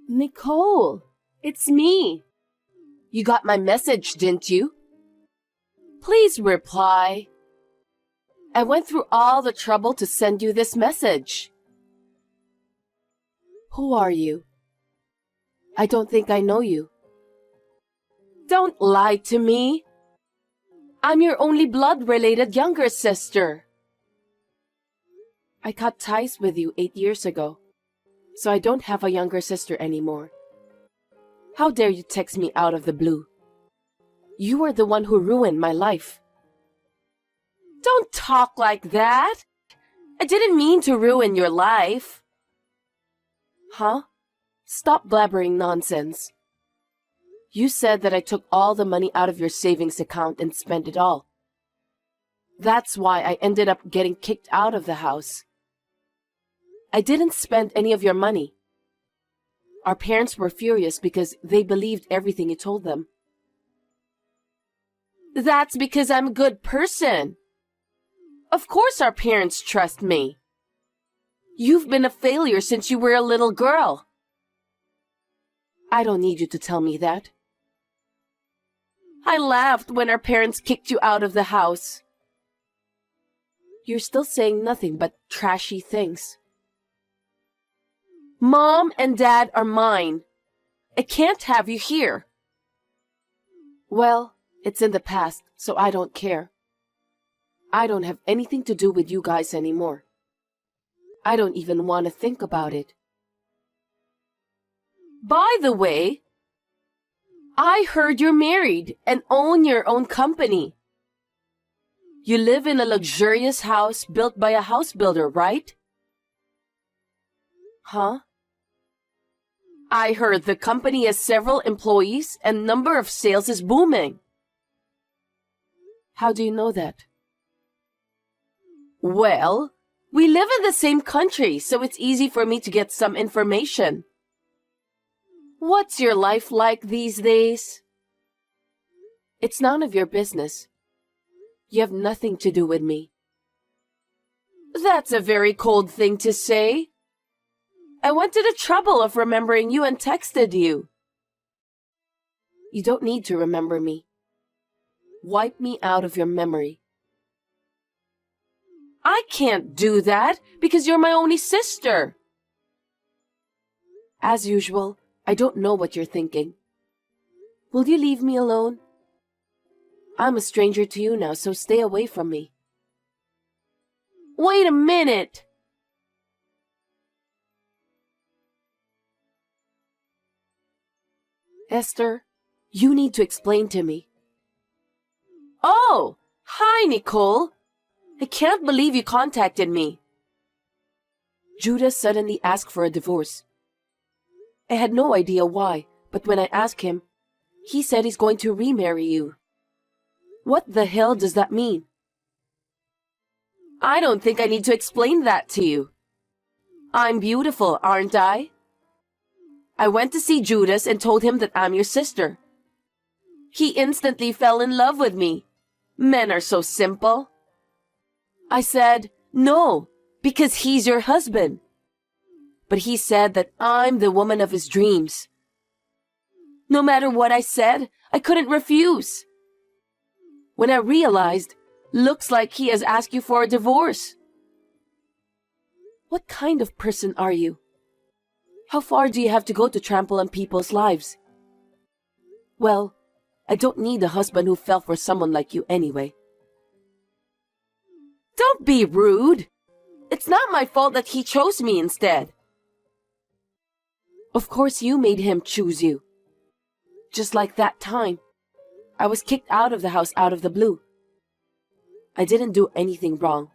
Nicole, it's me. You got my message, didn't you? Please reply. I went through all the trouble to send you this message. Who are you? I don't think I know you. Don't lie to me. I'm your only blood-related younger sister. I cut ties with you 8 years ago, so I don't have a younger sister anymore. How dare you text me out of the blue? You are the one who ruined my life. Don't talk like that. I didn't mean to ruin your life. Huh? Stop blabbering nonsense. You said that I took all the money out of your savings account and spent it all. That's why I ended up getting kicked out of the house. I didn't spend any of your money. Our parents were furious because they believed everything you told them. That's because I'm a good person. Of course our parents trust me. You've been a failure since you were a little girl. I don't need you to tell me that. I laughed when our parents kicked you out of the house. You're still saying nothing but trashy things. Mom and Dad are mine. I can't have you here. Well, it's in the past, so I don't care. I don't have anything to do with you guys anymore. I don't even want to think about it. By the way, I heard you're married and own your own company. You live in a luxurious house built by a house builder, right? Huh? I heard the company has several employees and number of sales is booming. How do you know that? Well, we live in the same country, so it's easy for me to get some information. What's your life like these days? It's none of your business. You have nothing to do with me. That's a very cold thing to say. I went to the trouble of remembering you and texted you. You don't need to remember me. Wipe me out of your memory. I can't do that because you're my only sister. As usual, I don't know what you're thinking. Will you leave me alone? I'm a stranger to you now, so stay away from me. Wait a minute! Esther, you need to explain to me. Oh, hi, Nicole. I can't believe you contacted me. Judah suddenly asked for a divorce. I had no idea why, but when I asked him, he said he's going to remarry you. What the hell does that mean? I don't think I need to explain that to you. I'm beautiful, aren't I? I went to see Judas and told him that I'm your sister. He instantly fell in love with me. Men are so simple. I said, no, because he's your husband. But he said that I'm the woman of his dreams. No matter what I said, I couldn't refuse. When I realized, looks like he has asked you for a divorce. What kind of person are you? How far do you have to go to trample on people's lives? Well, I don't need a husband who fell for someone like you anyway. Don't be rude. It's not my fault that he chose me instead. Of course you made him choose you. Just like that time. I was kicked out of the house out of the blue. I didn't do anything wrong.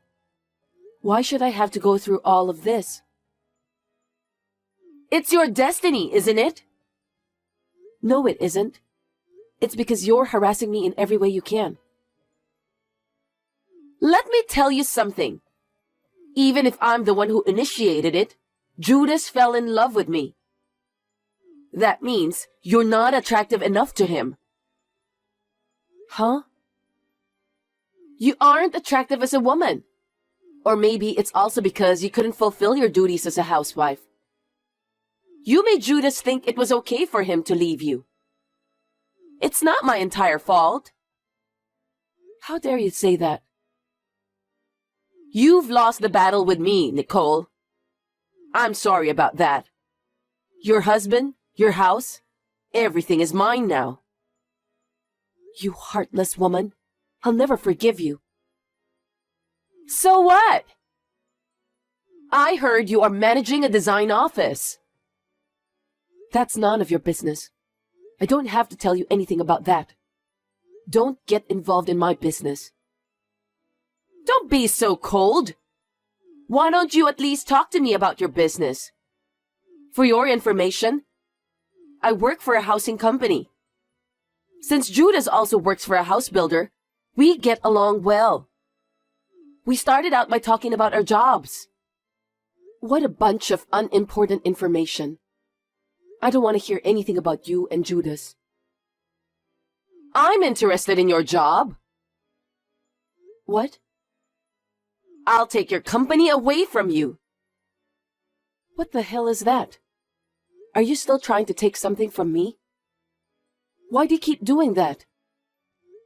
Why should I have to go through all of this? It's your destiny, isn't it? No, it isn't. It's because you're harassing me in every way you can. Let me tell you something. Even if I'm the one who initiated it, Judas fell in love with me. That means you're not attractive enough to him. Huh? You aren't attractive as a woman. Or maybe it's also because you couldn't fulfill your duties as a housewife. You made Judas think it was okay for him to leave you. It's not my entire fault. How dare you say that? You've lost the battle with me, Nicole. I'm sorry about that. Your husband, your house, everything is mine now. You heartless woman. I'll never forgive you. So what? I heard you are managing a design office. That's none of your business. I don't have to tell you anything about that. Don't get involved in my business. Don't be so cold. Why don't you at least talk to me about your business? For your information, I work for a housing company. Since Judas also works for a house builder, we get along well. We started out by talking about our jobs. What a bunch of unimportant information. I don't want to hear anything about you and Judas. I'm interested in your job. What? I'll take your company away from you. What the hell is that? Are you still trying to take something from me? Why do you keep doing that?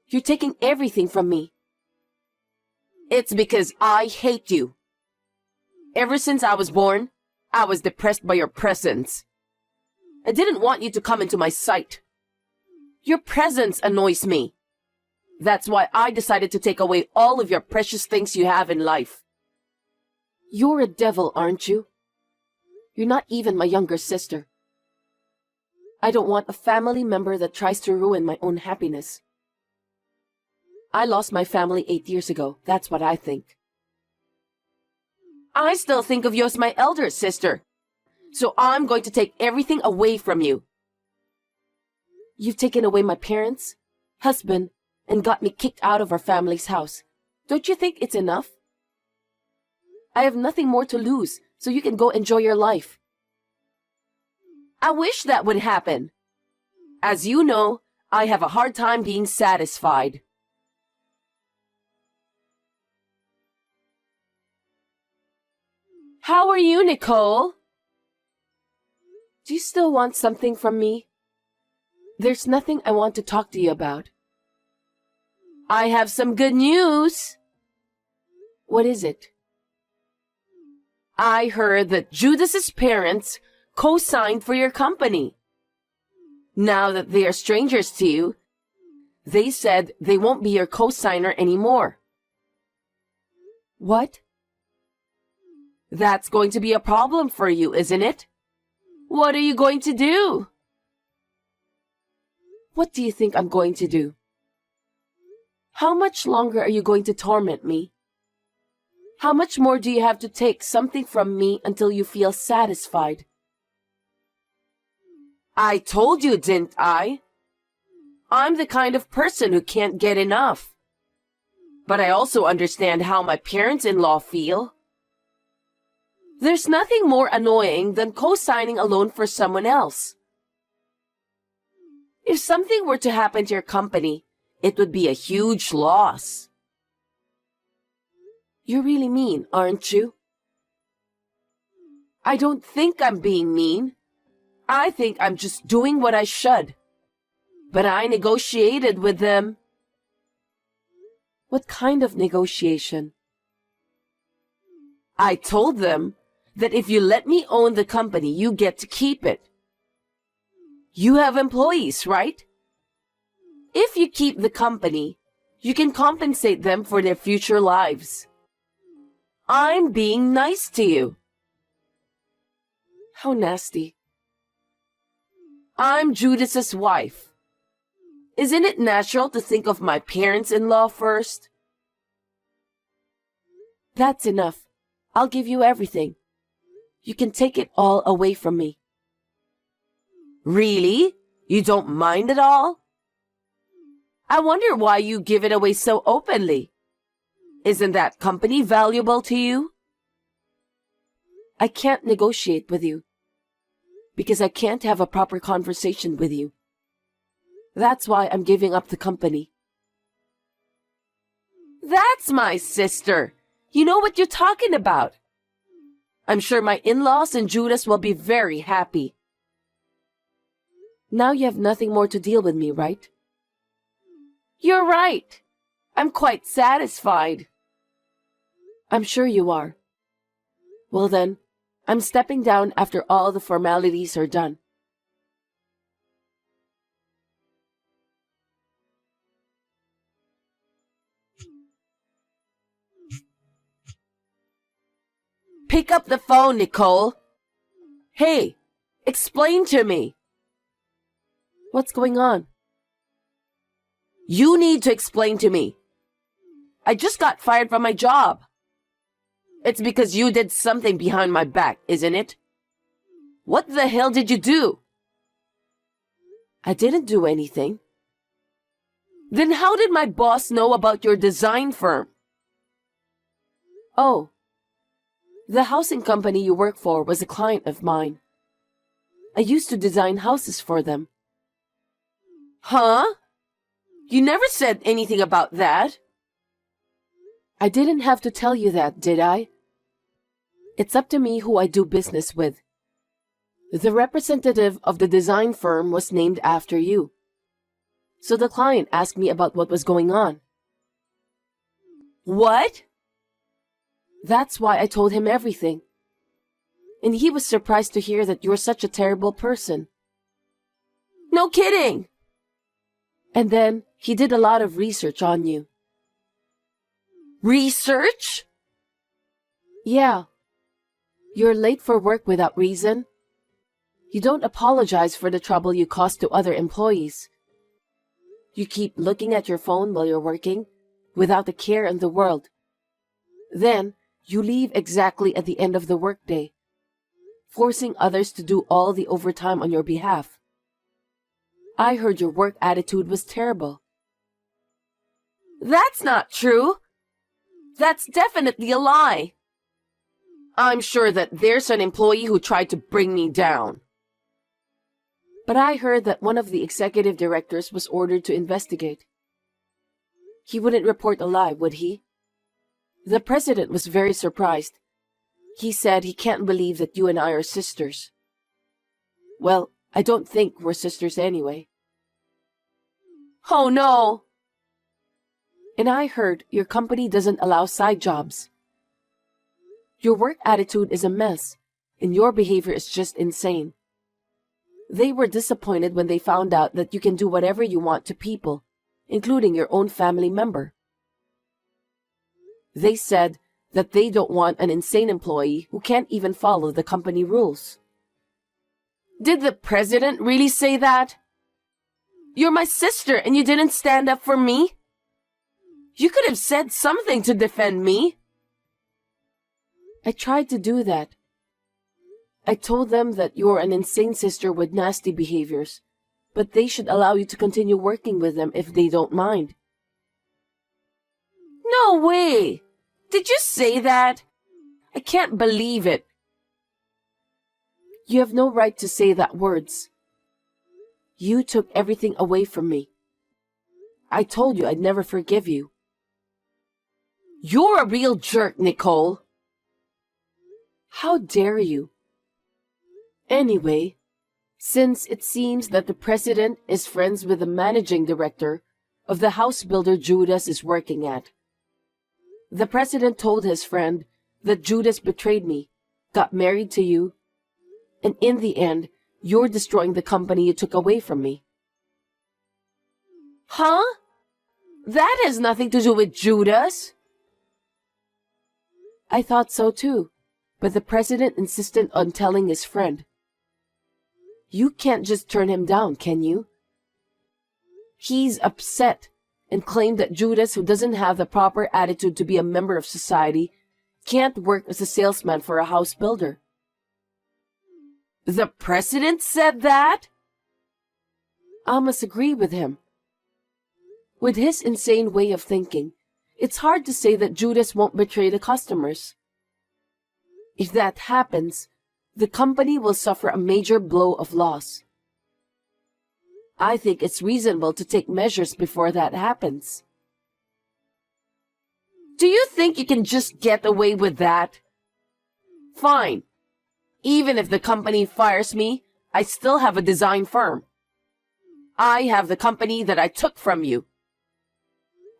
You're taking everything from me. It's because I hate you. Ever since I was born, I was depressed by your presence. I didn't want you to come into my sight. Your presence annoys me. That's why I decided to take away all of your precious things you have in life. You're a devil, aren't you? You're not even my younger sister. I don't want a family member that tries to ruin my own happiness. I lost my family 8 years ago. That's what I think. I still think of you as my elder sister. So I'm going to take everything away from you. You've taken away my parents, husband, and got me kicked out of our family's house. Don't you think it's enough? I have nothing more to lose, so you can go enjoy your life. I wish that would happen. As you know, I have a hard time being satisfied. How are you, Nicole? Do you still want something from me? There's nothing I want to talk to you about. I have some good news. What is it? I heard that Judas's parents co-signed for your company. Now that they are strangers to you, they said they won't be your co-signer anymore. What? That's going to be a problem for you, isn't it? What are you going to do? What do you think I'm going to do? How much longer are you going to torment me? How much more do you have to take something from me until you feel satisfied? I told you, didn't I? I'm the kind of person who can't get enough. But I also understand how my parents-in-law feel. There's nothing more annoying than co-signing a loan for someone else. If something were to happen to your company, it would be a huge loss. You're really mean, aren't you? I don't think I'm being mean. I think I'm just doing what I should. But I negotiated with them. What kind of negotiation? I told them that if you let me own the company, you get to keep it. You have employees, right? If you keep the company, you can compensate them for their future lives. I'm being nice to you. How nasty. I'm Judas's wife. Isn't it natural to think of my parents-in-law first? That's enough. I'll give you everything. You can take it all away from me. Really? You don't mind at all? I wonder why you give it away so openly. Isn't that company valuable to you? I can't negotiate with you because I can't have a proper conversation with you. That's why I'm giving up the company. That's my sister. You know what you're talking about. I'm sure my in-laws and Judas will be very happy. Now you have nothing more to deal with me, right? You're right. I'm quite satisfied. I'm sure you are. Well then, I'm stepping down after all the formalities are done. Pick up the phone, Nicole. Hey, explain to me. What's going on? You need to explain to me. I just got fired from my job. It's because you did something behind my back, isn't it? What the hell did you do? I didn't do anything. Then how did my boss know about your design firm? Oh, the housing company you work for was a client of mine. I used to design houses for them. Huh? You never said anything about that. I didn't have to tell you that, did I? It's up to me who I do business with. The representative of the design firm was named after you. So the client asked me about what was going on. What? That's why I told him everything. And he was surprised to hear that you're such a terrible person. No kidding! And then he did a lot of research on you. Research? Yeah. You're late for work without reason. You don't apologize for the trouble you caused to other employees. You keep looking at your phone while you're working, without a care in the world. Then, you leave exactly at the end of the workday, forcing others to do all the overtime on your behalf. I heard your work attitude was terrible. That's not true. That's definitely a lie. I'm sure that there's an employee who tried to bring me down. But I heard that one of the executive directors was ordered to investigate. He wouldn't report a lie, would he? The president was very surprised. He said he can't believe that you and I are sisters. Well, I don't think we're sisters anyway. Oh no! And I heard your company doesn't allow side jobs. Your work attitude is a mess, and your behavior is just insane. They were disappointed when they found out that you can do whatever you want to people, including your own family member. They said that they don't want an insane employee who can't even follow the company rules. Did the president really say that? You're my sister and you didn't stand up for me? You could have said something to defend me. I tried to do that. I told them that you're an insane sister with nasty behaviors, but they should allow you to continue working with them if they don't mind. No way! Did you say that? I can't believe it. You have no right to say that words. You took everything away from me. I told you I'd never forgive you. You're a real jerk, Nicole. How dare you? Anyway, since it seems that the president is friends with the managing director of the house builder Judas is working at, the president told his friend that Judas betrayed me, got married to you, and in the end, you're destroying the company you took away from me. Huh? That has nothing to do with Judas. I thought so too, but the president insisted on telling his friend. You can't just turn him down, can you? He's upset and claimed that Judas, who doesn't have the proper attitude to be a member of society, can't work as a salesman for a house builder. The president said that? I must agree with him. With his insane way of thinking, it's hard to say that Judas won't betray the customers. If that happens, the company will suffer a major blow of loss. I think it's reasonable to take measures before that happens. Do you think you can just get away with that? Fine. Even if the company fires me, I still have a design firm. I have the company that I took from you.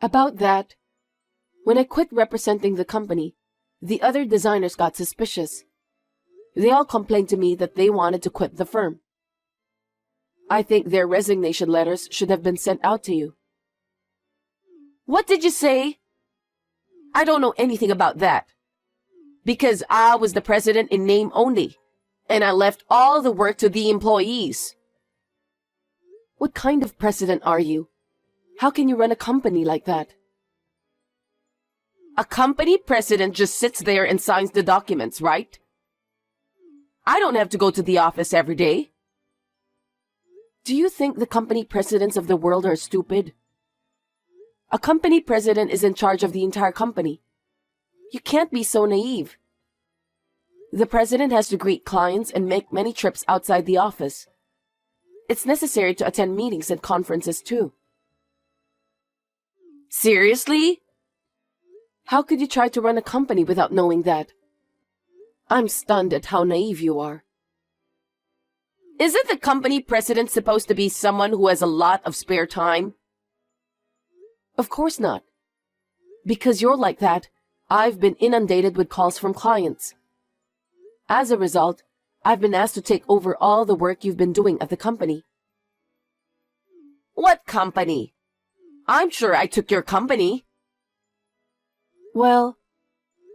About that, when I quit representing the company, the other designers got suspicious. They all complained to me that they wanted to quit the firm. I think their resignation letters should have been sent out to you. What did you say? I don't know anything about that. Because I was the president in name only, and I left all the work to the employees. What kind of president are you? How can you run a company like that? A company president just sits there and signs the documents, right? I don't have to go to the office every day. Do you think the company presidents of the world are stupid? A company president is in charge of the entire company. You can't be so naive. The president has to greet clients and make many trips outside the office. It's necessary to attend meetings and conferences too. Seriously? How could you try to run a company without knowing that? I'm stunned at how naive you are. Isn't the company president supposed to be someone who has a lot of spare time? Of course not. Because you're like that, I've been inundated with calls from clients. As a result, I've been asked to take over all the work you've been doing at the company. What company? I'm sure I took your company. Well,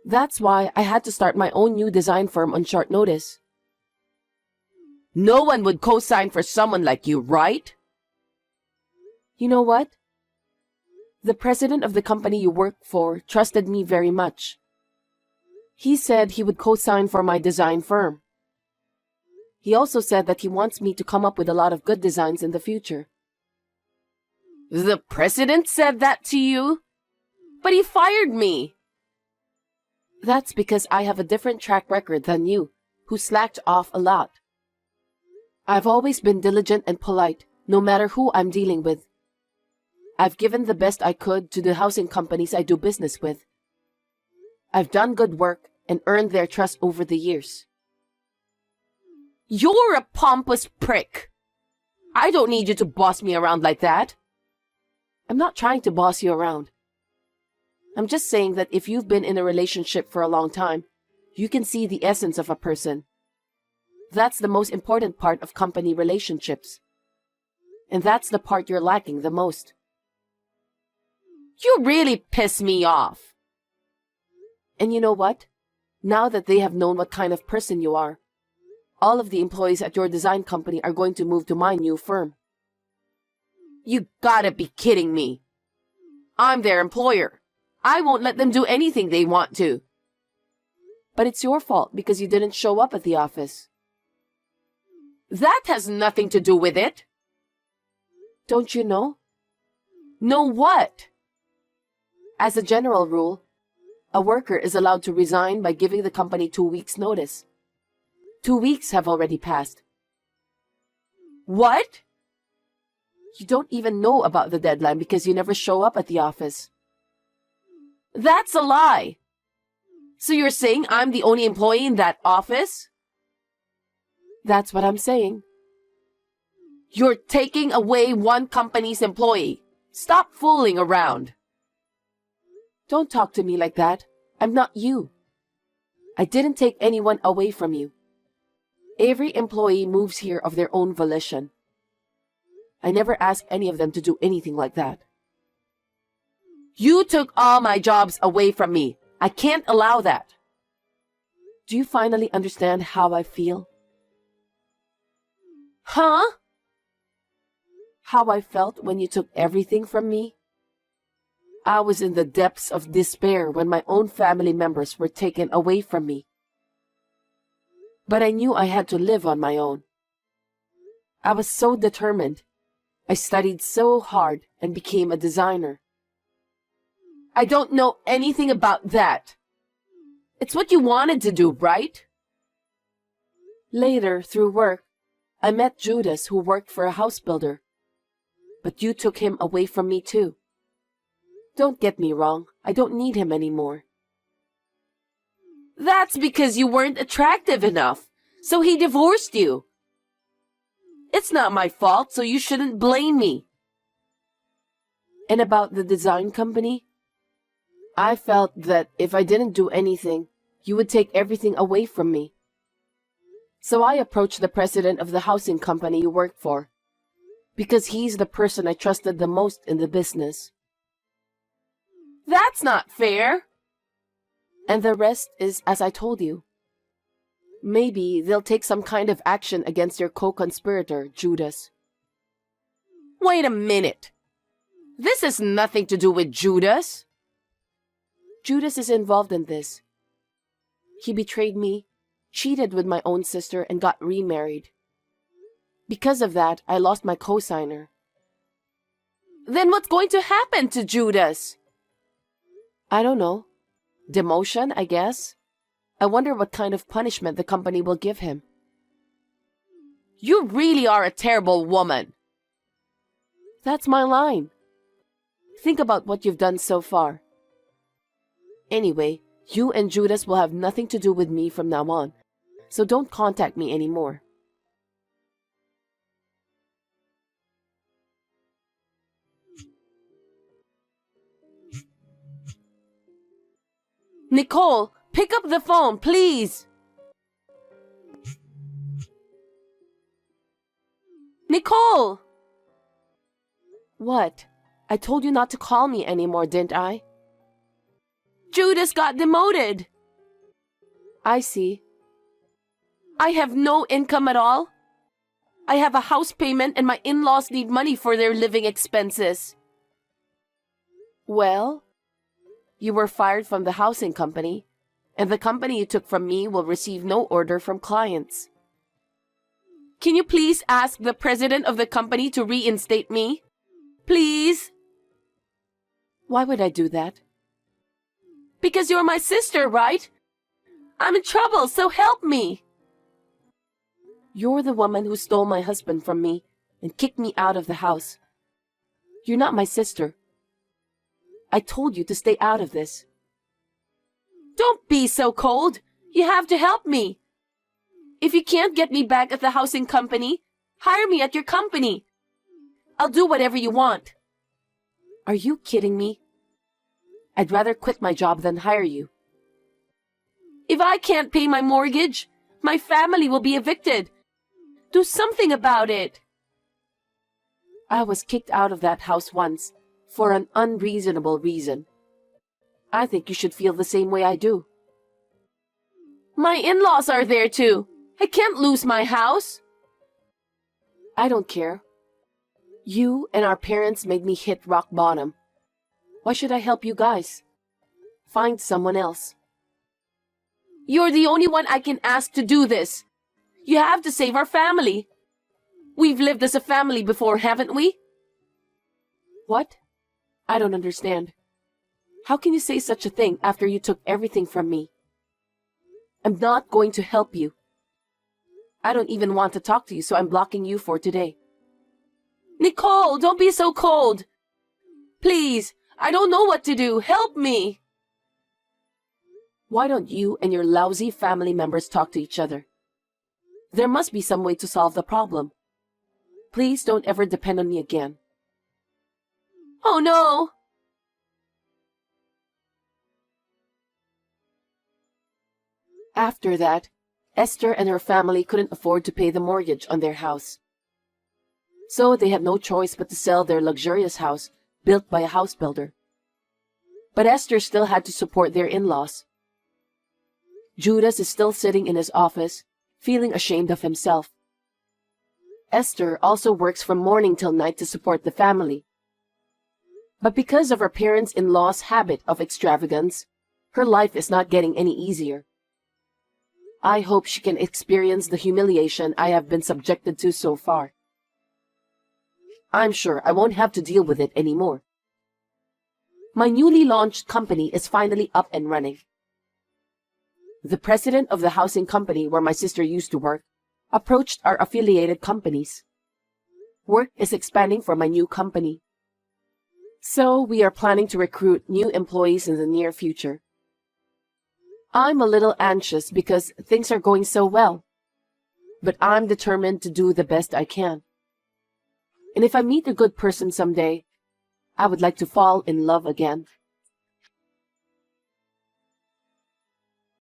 that's why I had to start my own new design firm on short notice. No one would co-sign for someone like you, right? You know what? The president of the company you work for trusted me very much. He said he would co-sign for my design firm. He also said that he wants me to come up with a lot of good designs in the future. The president said that to you? But he fired me. That's because I have a different track record than you, who slacked off a lot. I've always been diligent and polite, no matter who I'm dealing with. I've given the best I could to the housing companies I do business with. I've done good work and earned their trust over the years. You're a pompous prick. I don't need you to boss me around like that. I'm not trying to boss you around. I'm just saying that if you've been in a relationship for a long time, you can see the essence of a person. That's the most important part of company relationships. And that's the part you're lacking the most. You really piss me off. And you know what? Now that they have known what kind of person you are, all of the employees at your design company are going to move to my new firm. You gotta be kidding me. I'm their employer. I won't let them do anything they want to. But it's your fault because you didn't show up at the office. That has nothing to do with it. Don't you know? Know what? As a general rule, a worker is allowed to resign by giving the company 2 weeks' notice. 2 weeks have already passed. What? You don't even know about the deadline because you never show up at the office. That's a lie. So you're saying I'm the only employee in that office? That's what I'm saying. You're taking away one company's employee. Stop fooling around. Don't talk to me like that. I'm not you. I didn't take anyone away from you. Every employee moves here of their own volition. I never asked any of them to do anything like that. You took all my jobs away from me. I can't allow that. Do you finally understand how I feel? Huh? How I felt when you took everything from me? I was in the depths of despair when my own family members were taken away from me. But I knew I had to live on my own. I was so determined. I studied so hard and became a designer. I don't know anything about that. It's what you wanted to do, right? Later, through work, I met Judas, who worked for a house builder. But you took him away from me too. Don't get me wrong, I don't need him anymore. That's because you weren't attractive enough, so he divorced you. It's not my fault, so you shouldn't blame me. And about the design company? I felt that if I didn't do anything, you would take everything away from me. So I approached the president of the housing company you work for, because he's the person I trusted the most in the business. That's not fair. And the rest is as I told you. Maybe they'll take some kind of action against your co-conspirator, Judas. Wait a minute. This has nothing to do with Judas. Judas is involved in this. He betrayed me, cheated with my own sister, and got remarried. Because of that, I lost my co-signer. Then what's going to happen to Judas? I don't know. Demotion, I guess. I wonder what kind of punishment the company will give him. You really are a terrible woman. That's my line. Think about what you've done so far. Anyway, you and Judas will have nothing to do with me from now on, so don't contact me anymore. Nicole, pick up the phone, please. Nicole! What? I told you not to call me anymore, didn't I? Judas got demoted. I see. I have no income at all. I have a house payment and my in-laws need money for their living expenses. Well, you were fired from the housing company, and the company you took from me will receive no order from clients. Can you please ask the president of the company to reinstate me? Please? Why would I do that? Because you're my sister, right? I'm in trouble, so help me. You're the woman who stole my husband from me and kicked me out of the house. You're not my sister. I told you to stay out of this. Don't be so cold. You have to help me. If you can't get me back at the housing company, hire me at your company. I'll do whatever you want. Are you kidding me? I'd rather quit my job than hire you. If I can't pay my mortgage, my family will be evicted. Do something about it. I was kicked out of that house once for an unreasonable reason. I think you should feel the same way I do. My in-laws are there too. I can't lose my house. I don't care. You and our parents made me hit rock bottom. Why should I help you guys? Find someone else. You're the only one I can ask to do this. You have to save our family. We've lived as a family before, haven't we? What? I don't understand. How can you say such a thing after you took everything from me? I'm not going to help you. I don't even want to talk to you, so I'm blocking you for today. Nicole, don't be so cold. Please, I don't know what to do. Help me. Why don't you and your lousy family members talk to each other? There must be some way to solve the problem. Please don't ever depend on me again. Oh no! After that, Esther and her family couldn't afford to pay the mortgage on their house. So they had no choice but to sell their luxurious house built by a house builder. But Esther still had to support their in-laws. Judas is still sitting in his office, feeling ashamed of himself. Esther also works from morning till night to support the family. But because of her parents-in-law's habit of extravagance, her life is not getting any easier. I hope she can experience the humiliation I have been subjected to so far. I'm sure I won't have to deal with it anymore. My newly launched company is finally up and running. The president of the housing company where my sister used to work approached our affiliated companies. Work is expanding for my new company. So we are planning to recruit new employees in the near future. I'm a little anxious because things are going so well, but I'm determined to do the best I can. And if I meet a good person someday, I would like to fall in love again.